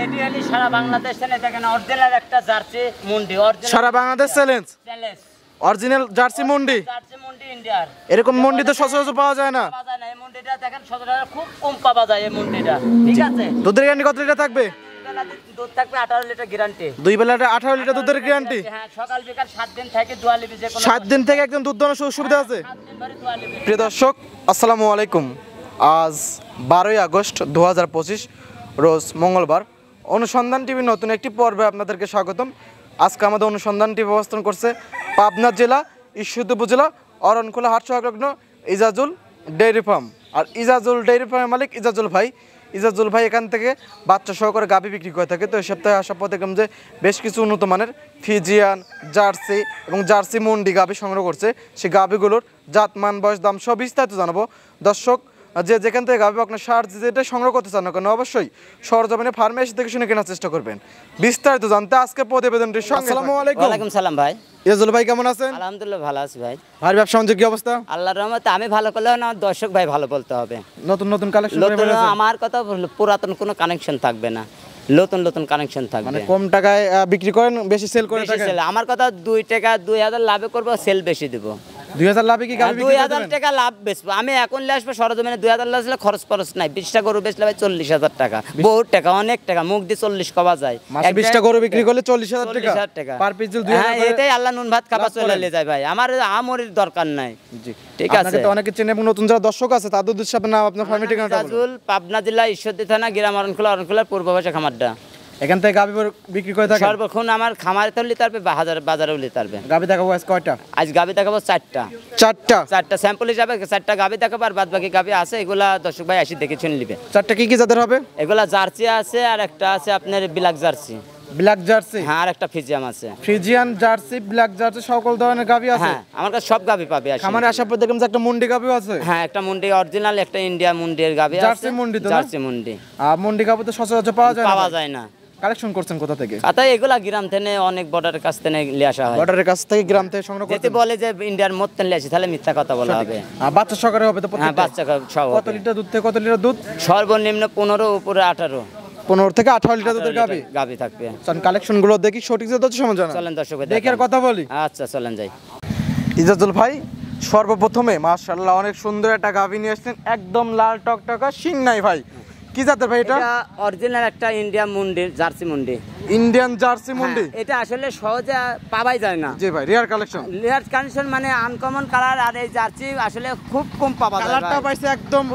এটি হলি সারা বাংলাদেশ চ্যালেঞ্জ দেখেন অরিজিনাল একটা জার্সি মুন্ডি অরিজিনাল সারা বাংলাদেশ চ্যালেঞ্জ অরিজিনাল জার্সি মুন্ডি ইন্ডিয়ার এরকম মুন্ডি তো সচরাচর পাওয়া যায় না এই মুন্ডিটা দেখেন সচরাচর খুব কম পাওয়া যায় এই মুন্ডিটা ঠিক আছে দুধের গ্যারান্টি কত লিটার থাকবে দুধ থাকবে 18 লিটার গ্যারান্টি দুই বেলা 18 লিটার দুধের গ্যারান্টি হ্যাঁ সকাল বিকাল 7 দিন থেকে দোয়া লিবি যে কোনো 7 দিন থেকে একদম দুধ দোয়ানোর সুবিধা আছে 7 দিন ধরে দোয়া লিবি প্রিয় দর্শক আসসালামু আলাইকুম আজ 12ই আগস্ট 2025 রোজ মঙ্গলবার অনুসন্ধান টিভির নতুন একটি পর্বে আপনাদেরকে স্বাগতম আজকে আমাদের অনুসন্ধান টিভি অবস্থান করছে পাবনা জেলা ঈশ্বরদী উপজেলা অরণখোলা হাট সংলগ্ন ইজাজুল ডেইরি ফার্ম আর ইজাজুল ডেইরি ফার্মের মালিক ইজাজুল ভাই এখান থেকে বাচ্চা সহকারে গাভী বিক্রি করে থাকে তো এই সপ্তাহে আসার পর দেখলাম যে বেশ কিছু উন্নত মানের ফিজিয়ান জার্সি এবং জার্সি মুন্ডি গাভী সংগ্রহ করছে সেই গাভীগুলোর জাত মান বয়স দাম সব বিস্তারিত জানাবো দর্শক যে যেখান থেকে গাভী আপনার সার যেটা সংগ্রহ করতে চান না কেন অবশ্যই সরজমিনে ফার্মে এসে দেখে শুনে কেনার চেষ্টা করবেন বিস্তারিত জানতে আজকে প্রতিবেদনটির সঙ্গে আসসালামু আলাইকুম ওয়ালাইকুম সালাম ভাই ইজাজুল ভাই কেমন আছেন আলহামদুলিল্লাহ ভালো আছি ভাই ভাই ব্যবসা বাণিজ্য কি অবস্থা আল্লাহর রহমতে আমি ভালো করলে না আমার দর্শক ভাই ভালো বলতে হবে নতুন নতুন কালেকশন নতুন আমার কথা পুরাতন কোনো কানেকশন থাকবে না নতুন কানেকশন থাকবে মানে কম টাকায় বিক্রি করেন বেশি সেল করে থাকেন আমার কথা 2 টাকা 2000 লাভে করব সেল বেশি দেব 2000 লাভে কি গাভী বিক্রি করবেন 2000 টাকা লাভ বেচবো আমি এখন নিয়ে আসবো সরজমিনে 2000 লাভ আসলে খরচ নাই 20টা গরু বেচলে ভাই 40000 টাকা বহুত টাকা অনেক টাকা মুখ দিয়ে 40 কবা যায় মাসে 20টা গরু বিক্রি করলে 40000 টাকা পার পিস 2000 হ্যাঁ এটাই আল্লাহ নুন ভাত খাবার চলে যায় ভাই আমার আমরির দরকার নাই জি ঠিক আছে আপনাকে তো অনেকে চেনে এবং নতুন যারা দর্শক আছে তাদের উদ্দেশ্যে আপনার নাম আপনার ফার্মের ঠিকানাটা বলুন ইজাজুল পাবনা জেলা ঈশ্বরদী থানা গ্রাম অরণখোলার পূর্ব পাশে খামারটা এখান থেকে গাভী বিক্রি করে থাকেন সর্বক্ষণ আমার খামারে তো নিতে পারবে বাজারেও নিতে পারবে গাভী দেখাবো আজ কয়টা আজ গাভী দেখাবো 4টা স্যাম্পল হিসাবে 4টা গাভী দেখাবো আর বাদ বাকি গাভী আছে এগুলা দর্শক ভাই আসি দেখে শুনে নিবে 4টা কি জাতের হবে এগুলা জার্সি আছে আর একটা আছে আপনার ব্ল্যাক জার্সি হ্যাঁ আর একটা ফিজিয়াম আছে ফ্রিজিয়ান জার্সি ব্ল্যাক জার্সি সকল ধরনের গাভী আছে হ্যাঁ আমার কাছে সব গাভী পাবে খামারে আসার পর দেখলাম যে একটা মুন্ডি গাভীও আছে হ্যাঁ একটা মুন্ডি অরিজিনাল একটা ইন্ডিয়া মুন্ডির গাভী আছে জার্সি মুন্ডি তো জার্সি মুন্ডি আর মুন্ডি গাভী তো সচরাচর পাওয়া যায় না কালেকশন করছেন কোথা থেকে তাই এগুলা গ্রাম থেকে অনেক বর্ডারের কাছ থেকে নিয়ে আসা হয় বর্ডারের কাছ থেকে গ্রাম থেকে সংগ্রহ করতে যদি বলে যে ইন্ডিয়ার মধ্যে নিয়ে আসি তাহলে মিথ্যা কথা বলা হবে আর বাচ্চা সহকারে হবে তো হ্যাঁ বাচ্চা সহ কত লিটার দুধ থেকে কত লিটার দুধ সর্বনিম্ন 15 উপরে 18 15 থেকে 18 লিটার দুধের গাভী থাকবে চল কালেকশন গুলো দেখি সঠিক যে তথ্য সমঝ জানা চলেন দর্শক দেখি আর কথা বলি আচ্ছা চলেন যাই ইজাজুল ভাই সর্বপ্রথমে মাশাআল্লাহ অনেক সুন্দর একটা গাভী নিয়ে আসছেন একদম লাল টকটকা শিং নাই ভাই কি জাতের ভাই এটা অরিজিনাল একটা ইন্ডিয়া মুন্ডি জার্সি মুন্ডি ইন্ডিয়ান জার্সি মুন্ডি এটা আসলে সহজে পাওয়াই যায় না জি ভাই রিয়ার কালেকশন মানে আনকমন কালার আর এই জার্সি আসলে খুব কম পাওয়া যায় কালারটা পাইছে একদম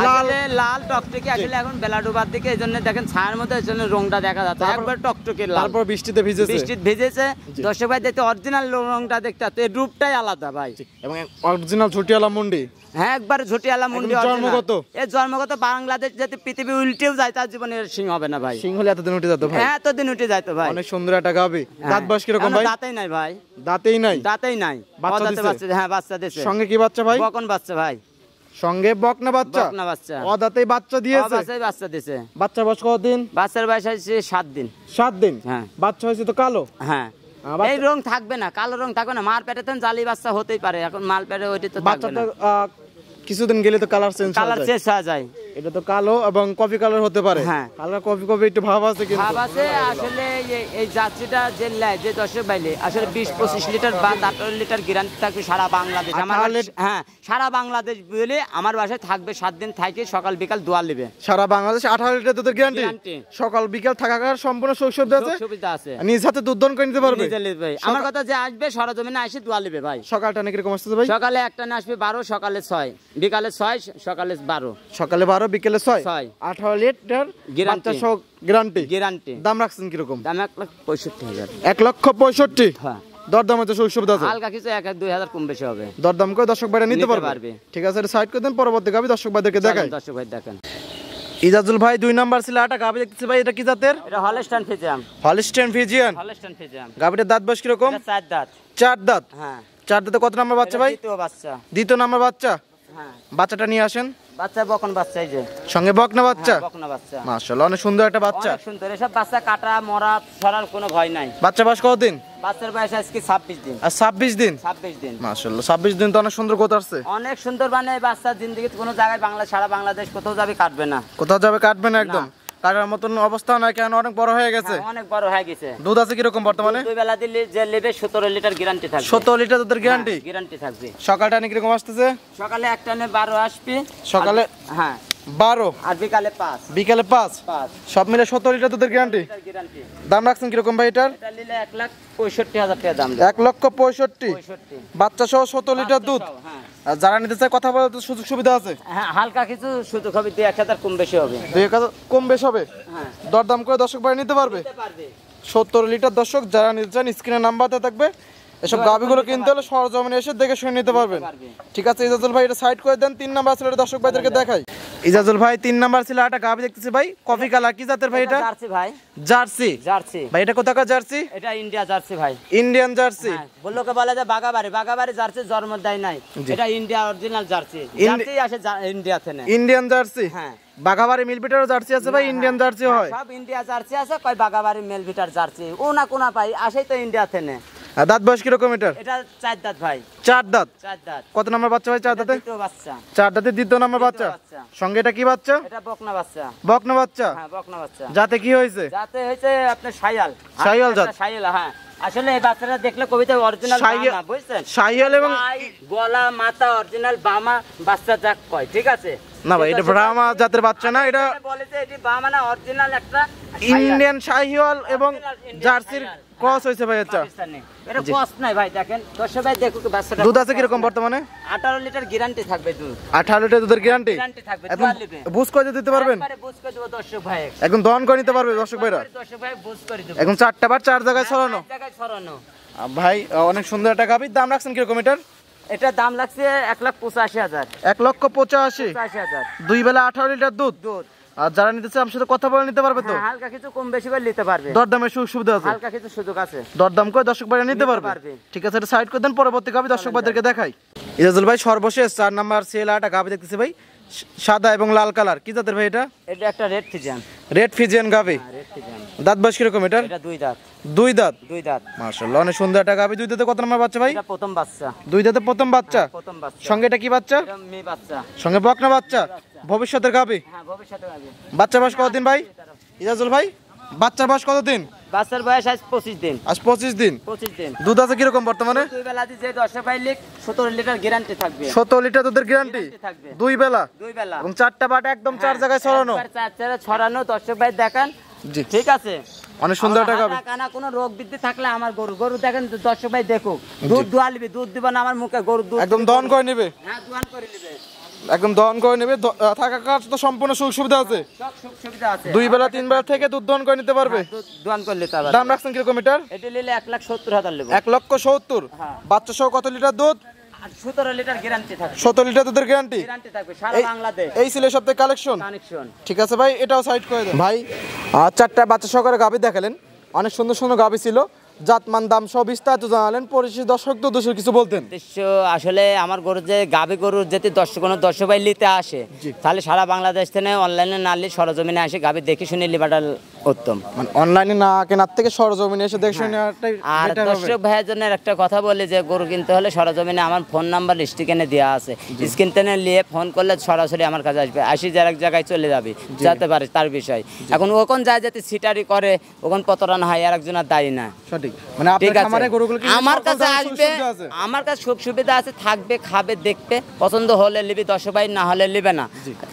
আসলে লাল টকটকে আসলে এখন বেলা ডোবার দিকে এইজন্য দেখেন ছায়ার মধ্যে এইজন্য রংটা দেখা যাচ্ছে একবার টকটকে লাল তারপর বৃষ্টিতে ভিজেছে দর্শক ভাই দেখতে অরিজিনাল রংটা দেখতে এর রূপটাই আলাদা ভাই এবং অরিজিনাল ঝুটিয়ালা মুন্ডি হ্যাঁ একবার ঝুটিয়ালা মুন্ডি জন্মগত বাংলাদেশ যদি পৃথিবী উল্টেও যায় তার জীবনে সিং হবে না ভাই সিং হলে এতদিন উঠে যেত ভাই এতদিন উঠে যায় তো ভাই অনেক সুন্দর একটা গাভী দাঁত বয়স কি রকম ভাই দাঁতেই নাই ভাই দাঁতেই নাই বাচ্চা দিছে হ্যাঁ বাচ্চা দিছে সঙ্গে কি বাচ্চা ভাই বকন বাচ্চা ভাই সঙ্গে বকনা বাচ্চা অদাতেই বাচ্চা দিয়েছে বাচ্চা দিয়েছে বাচ্চা বয়স কতদিন বাচ্চার বয়স হচ্ছে 7 দিন হ্যাঁ বাচ্চা হয়েছে তো কালো হ্যাঁ এই রং থাকবে না কালো রং থাকবে না মার পেটে তো জালি বাচ্চা হতেই পারে এখন মাল পেটে ওইটা তো থাকবে না কিছুদিন গেলে তো কালার চেঞ্জ হয়ে যায় এটা তো কালো এবং কফি কালার হতে পারে হ্যাঁ কালার কফি একটু ভাব আছে কিন্তু ভাব আছে আসলে এই জার্সিটা যে লাই যে 10 বাইলে আসলে 20-25 লিটার বা 18 লিটার গ্যারান্টি থাকবে সারা বাংলাদেশ আমার হ্যাঁ সারা বাংলাদেশ বলে আমার বাসায় থাকবে 7 দিন থাকে সকাল বিকাল দোয়া নেবে সারা বাংলাদেশ 18 লিটার দুধের গ্যারান্টি সকাল বিকাল থাকার সম্পূর্ণ সুবিধা আছে নিজ হাতে দুধ দহন করে নিতে পারবে আমার কথা যে আসবে সরজমিনে এসে দোয়া নেবে ভাই সকালটা নাকি রকম আসছে ভাই সকালে একটা না আসবে 12 সকালে 6 বিকালে 6 সকালে 12 সকালে 12 বিকেলে 6 18 লিটার গ্যারান্টি দাম রাখছেন কি রকম দাম 1,65,000 1,65,000 হ্যাঁ দরদাম আছে সুবিধা আছে হালকা কিছু 1-2,000 কম বেশি হবে দরদাম করে দর্শক ভাইরা নিতে পারবে ঠিক আছে সাইড করে দেন পরবর্তী গাবি দর্শক ভাইদেরকে দেখাই দর্শক ভাই দেখেন ইজাজুল ভাই 2 নাম্বার ছিল আটা গাবি দেখতেছি ভাই এটা কি জাতের এটা হলস্টাইন ফিজিয়ান গাবিটার দাঁত বয়স কি রকম 4 দাঁত হ্যাঁ 4 দাঁতে কত নাম্বার বাচ্চা ভাই দ্বিতীয় নাম্বার বাচ্চা হ্যাঁ বাচ্চাটা নিয়ে আসেন বাচ্চা বকন বাচ্চা এই যে সঙ্গে বকনা বাচ্চা মাশাআল্লাহ অনেক সুন্দর একটা বাচ্চা অনেক সুন্দর এসব বাচ্চা কাটা মরা ছড়ার কোনো ভয় নাই বাচ্চা বয়স কতদিন বাচ্চার বয়স আজকে 26 দিন আর 26 দিন মাশাআল্লাহ 26 দিন তো অনেক সুন্দর কথা আছে অনেক সুন্দর মানে বাচ্চা জিন্দেগিতে কোনো জায়গায় সারা বাংলাদেশ কোথাও যাবে কাটবে না একদম কাটার মতন অবস্থা নয়, কেন অনেক বড় হয়ে গেছে। হ্যাঁ, অনেক বড় হয়ে গেছে। দুধ আছে কিরকম বর্তমানে? দুই বেলা দিলে যে নেবে 17 লিটার গ্যারান্টি থাকবে। 17 লিটার দুধের গ্যারান্টি? গ্যারান্টি থাকবে। সকালটা কিরকম আসতেছে? সকালে এক টানে 12 আসবে। সকালে হ্যাঁ 12 আর বিকালে 5। বিকালে 5। সব মিলে 17 লিটার দুধের গ্যারান্টি। গ্যারান্টি। দাম রাখছেন কিরকম ভাই এটার? এটা নিলে 1,65,000 টাকা দাম। 1,65,000। 65। বাচ্চা সহ 17 লিটার দুধ। হ্যাঁ। আর যারা নিতে চায় কথা বলার তো সুযোগ সুবিধা আছে? হ্যাঁ, হালকা কিছু সুযোগ হবে, 2-1,000 কম বেশি হবে। 2,000 কম বেশ হবে। হ্যাঁ, দরদাম করে দর্শক ভাই নিতে পারবে। নিতে পারবে। 17 লিটার। দর্শক যারা নিতে চান স্ক্রিনে নাম্বারতে থাকবে, এসব গাভিগুলো কিনতে হলে সরজমিনে এসে দেখে শুনে নিতে পারবেন। ঠিক আছে ইজাজুল ভাই, এটা সাইড করে দেন। 3 নাম্বার ছিল, দর্শক ভাইদেরকে দেখাই। ইজাজুল ভাই 3 নাম্বার ছিল, একটা গাভি দেখতেছি ভাই, কফি কালার। কি জাতের ভাই এটা? জার্সি ভাই। জার্সি। জার্সি ভাই এটা কোথাকার জার্সি? এটা ইন্ডিয়া জার্সি ভাই। Indian jersey. হ্যাঁ, বললোকে বলে যে বাগাবাড়ি, বাগাবাড়ি জার্সি জন্ম দেয় নাই। এটা ইন্ডিয়া অরিজিনাল জার্সি। জার্সি আসে ইন্ডিয়া থেকে। Indian jersey. হ্যাঁ, বাগাবাড়ি মিলপিটারও জার্সি আছে ভাই, ইন্ডিয়ান জার্সি হয়। সব ইন্ডিয়া জার্সি আছে, কয় বাগাবাড়ি মেলভিটার জার্সি। ও না কোনা পাই আসেই তো ইন্ডিয়া থেকে। আর দাঁত বয়স কিরকম এটার? এটা 4 দাঁত ভাই। 4 দাঁত। 4 দাঁত। কত নাম্বার বাচ্চা ভাই? 4 দাঁতে? দ্বিতীয় বাচ্চা। 4 দাঁতে দ্বিতীয় নাম্বার বাচ্চা। বাচ্চা। সঙ্গে এটা কি বাচ্চা? এটা বকনা বাচ্চা। বকনা বাচ্চা। হ্যাঁ, বকনা বাচ্চা। যাতে কি হয়েছে? যাতে হয়েছে আপনার শাইয়াল। শাইয়াল জাত। শাইয়াল, হ্যাঁ। আসলে এই বাচ্চাটা দেখলে কবিতা অরিজিনাল শাইয়াল- বামা, বুঝছেন? শাইয়াল এবং পাই, গলা, মাথা অরিজিনাল বামা বাচ্চা যাক কয়, ঠিক আছে? না ভাই, এটা ব্রাহ্মা জাতের বাচ্চা না, এটা বলে যে এটি বামা না, অরিজিনাল একটা শাইয়াল। ইন্ডিয়ান শাহিওয়াল এবং Original জার্সির শাইয়াল। ক্রস হয়েছে ভাই। আচ্ছা, পাকিস্তানি। এটা কষ্ট নাই ভাই, দেখেন দর্শক ভাই দেখুক বাচ্চাটা। দুধ আছে কিরকম বর্তমানে? 18 লিটার গ্যারান্টি থাকবে দুধ। 18 লিটার দুধের গ্যারান্টি। গ্যারান্টি থাকবে, এখন দোয়া নেবে। বুঝ করে দিতে পারবেন? একবারে বুঝ করে দেবো দর্শক ভাই। এখন দহন করে নিতে পারবে দর্শক ভাইরা? দর্শক ভাই বুঝ করে দেবো। এখন 4টা বার 4 জায়গায় ছড়ানো। এক জায়গায় ছড়ানো। ভাই অনেক সুন্দর একটা গাভীর। দাম রাখছেন কিরকম এটার? এটার দাম লাগছে 1,85,000। 1,85,000। 85,000 দুই বেলা 18 লিটার দুধ। দুধ। আর যারা নিতে চায় আমার সাথে কথা বলে নিতে পারবে তো? হ্যাঁ, হালকা কিছু কম বেশি করে নিতে পারবে। দরদামের সুযোগ সুবিধা আছে? হালকা কিছু সুযোগ আছে। দরদাম করে দর্শক ভাইরা নিতে নিতে পারবে। পারবে। ঠিক আছে, এটা সাইড করে দেন। পরবর্তী গাভী দর্শক ভাইদেরকে দেখাই। ইজাজুল ভাই সর্বশেষ 4 নাম্বার সেল একটা গাভী দেখতেছি ভাই, সাদা এবং লাল কালার। কি জাতের ভাই এটা? এটা একটা রেড ফিজিয়ান। রেড ফিজিয়ান গাভী। Red Friesian. দাঁত বয়স কিরকম এটার? এটা 2 দাঁত। 2 দাঁত। 2 দাঁত। মাশাআল্লাহ, অনেক সুন্দর একটা গাভী। 2 দাঁতে কত নাম্বার বাচ্চা ভাই? এটা প্রথম বাচ্চা। 2 দাঁতে প্রথম বাচ্চা। প্রথম বাচ্চা। সঙ্গে এটা কি বাচ্চা? এটা মেয়ে বাচ্চা। সঙ্গে বকনা বাচ্চা। ভবিষ্যতের গাভী। হ্যাঁ, ভবিষ্যতে হবে। বাচ্চার বয়স কতদিন ভাই ইজাজুল ভাই? বাচ্চার বয়স কতদিন? বাচ্চার বয়স আজ 25 দিন। আজ 25 দিন। 25 দিন। দুধ আছে কিরকম বর্তমানে? দুই বেলা দিয়ে যে 10 পাই লিখ 17 লিটার গ্যারান্টি থাকবে। 17 লিটার দুধের গ্যারান্টি গ্যারান্টি থাকবে। 2 বেলা। দুই বেলা। এবং 4টা বাট একদম 4 জায়গায় ছড়ানো। একবার 4 ছড়ানো, দর্শক ভাই দেখেন। জি, ঠিক আছে। অনেক সুন্দর একটা গাভী। কানা কোনো রোগ বৃদ্ধি থাকলে আমার গরু দেখেন দর্শক ভাই দেখুক। দুধ দোয়ালিবি, দুধ দিব না আমার মুখে, গরু দুধ একদম দহন করে নেবে। হ্যাঁ, দোয়ান করে নেবে। একদম দহন করে নেবে। থাকা কাজ তো সম্পূর্ণ সুযোগ সুবিধা আছে। সব সুখ সুবিধা আছে। 2 বেলা 3 বেলা থেকে দুধ দহন করে নিতে পারবে। হ্যাঁ, দুধ দোয়ান করলে তো আবার। দাম রাখছেন কিরকম এটার? এটা নিলে 1,70,000 নেব। 1,70,000। হ্যাঁ। বাচ্চা সহ কত লিটার দুধ? আর 17 লিটার গ্যারান্টি থাকবে। 17 লিটার দুধের গ্যারান্টি। গ্যারান্টি থাকবে সারা বাংলাদেশ। এই ছিল সপ্তাহে কালেকশন। কানেকশন। ঠিক আছে ভাই, এটাও সাইড করে দেন ভাই। 4টা বাচ্চা সহকারে গাভী দেখালেন, অনেক সুন্দর সুন্দর গাভী ছিল। জাতমান দাম সব বিস্তারিত জানালেন। পরিশেষে দর্শক তো দর্শক কিছু বলতেন? উদ্দেশ্য আসলে আমার গরু যে গাভী গরুর যদি কোনো দর্শক ভাই নিতে আসে, তাহলে সারা বাংলাদেশ থেকে অনলাইনে না নিলে সরজমিনে আসে গাভী দেখে শুনে লিবাটা উত্তম। মানে অনলাইনে না কেনার থেকে সরজমিনে এসে দেখে শুনে নেওয়াটাই আর better হবে। দর্শক ভাইয়ের জন্য একটা কথা বলি যে গরু কিনতে হলে সরজমিনে আমার ফোন নাম্বার স্ক্রিনে দেওয়া আছে। স্ক্রিন টেনে নিয়ে ফোন করলে সরাসরি আমার কাছে আসবে, আসি যার এক জায়গায় চলে যাবে, যেতে পারে তার বিষয়। এখন ওখান যায় যাতে সিটারি করে, ওখান প্রতারণা হয়, আর একজনের দায়ী না। সঠিক, মানে আপনার ঠিক আছে। খামারে গরুগুলো কি আমার সকল কাছে ধরনের আসবে, সুযোগ আছে? আমার কাছে সুখ সুবিধা আছে, থাকবে, খাবে, দেখবে, পছন্দ হলে নিবি দর্শক ভাই, না হলে নিবে না।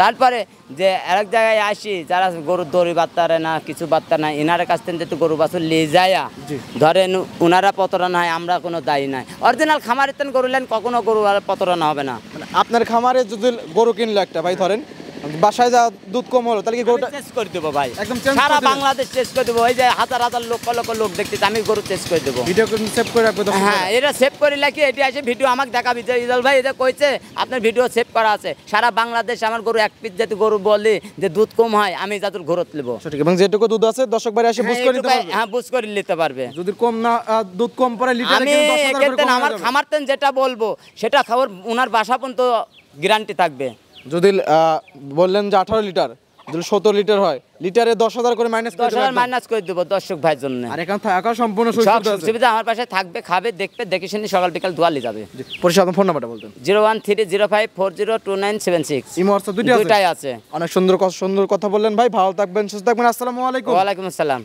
তারপরে যে আরেক জায়গায় আসি যারা গরুর দড়ি বাত্তারে না, কিছু বাত্তা না, এনার কাছ থেকে যেহেতু গরু বাছুর নিয়ে যায়, ধরেন ওনারা প্রতারণা হয়, আমরা কোনো দায়ী নাই। অরিজিনাল খামারের তেন গরু নেন, কখনো গরু আর প্রতারণা হবে না। মানে আপনার খামারে যদি গরু কিনলো একটা ভাই, ধরেন বাসায় যা দুধ কম হলো, তাহলে কি গরুটা চেঞ্জ করে দেবো ভাই, একদম change সারা করে দিবেন? বাংলাদেশ চেঞ্জ করে দেবো। ওই যে হাজার হাজার লক্ষ লক্ষ লোক দেখতেছে, আমি গরু চেঞ্জ করে দেবো। ভিডিও করে সেভ করে রাখবো দর্শক হ্যাঁ, এটা সেভ করে রাখি, এটি আসে ভিডিও আমাকে দেখাবি যে ইজাল ভাই এটা কইছে, আপনার ভিডিও সেভ করা আছে। সারা বাংলাদেশ আমার গরু এক পিস যদি গরু বলি যে দুধ কম হয়, আমি যাদের ঘরত নেব। সঠিক, এবং যেটুকু দুধ আছে দর্শক ভাই এসে বুঝ করে নিতে পারবে। হ্যাঁ, বুঝ করে নিতে পারবে। যদি কম না দুধ কম পড়ে লিটারে আমি কিন্তু 10,000 করে এক্ষেত্রে কম আমার হয়ে যাবে। খামার তেন যেটা বলবো সেটা খাওয়ার ওনার বাসা পর্যন্ত গ্যারান্টি থাকবে। যদি বললেন যে 18 লিটার যদি 17 লিটার হয় লিটারে 10,000 করে মাইনাস করে 10,000 মাইনাস করে দেবো দর্শক ভাইয়ের জন্য। আর এখানে থাকা সম্পূর্ণ সব সুবিধা আছে। সুবিধা আমার পাশে থাকবে, খাবে, দেখবে, দেখে শুনে সকাল বিকাল দোয়ালি যাবে। পরিষদ ফোন নাম্বারটা বলতেন। 01305402976। ইমো হোয়াটসঅ্যাপ দুটোই আছে? দুটাই আছে। অনেক সুন্দর কথা বললেন ভাই, ভালো থাকবেন, সুস্থ থাকবেন, আসসালামু আলাইকুম। ওয়ালাইকুম আসসালাম।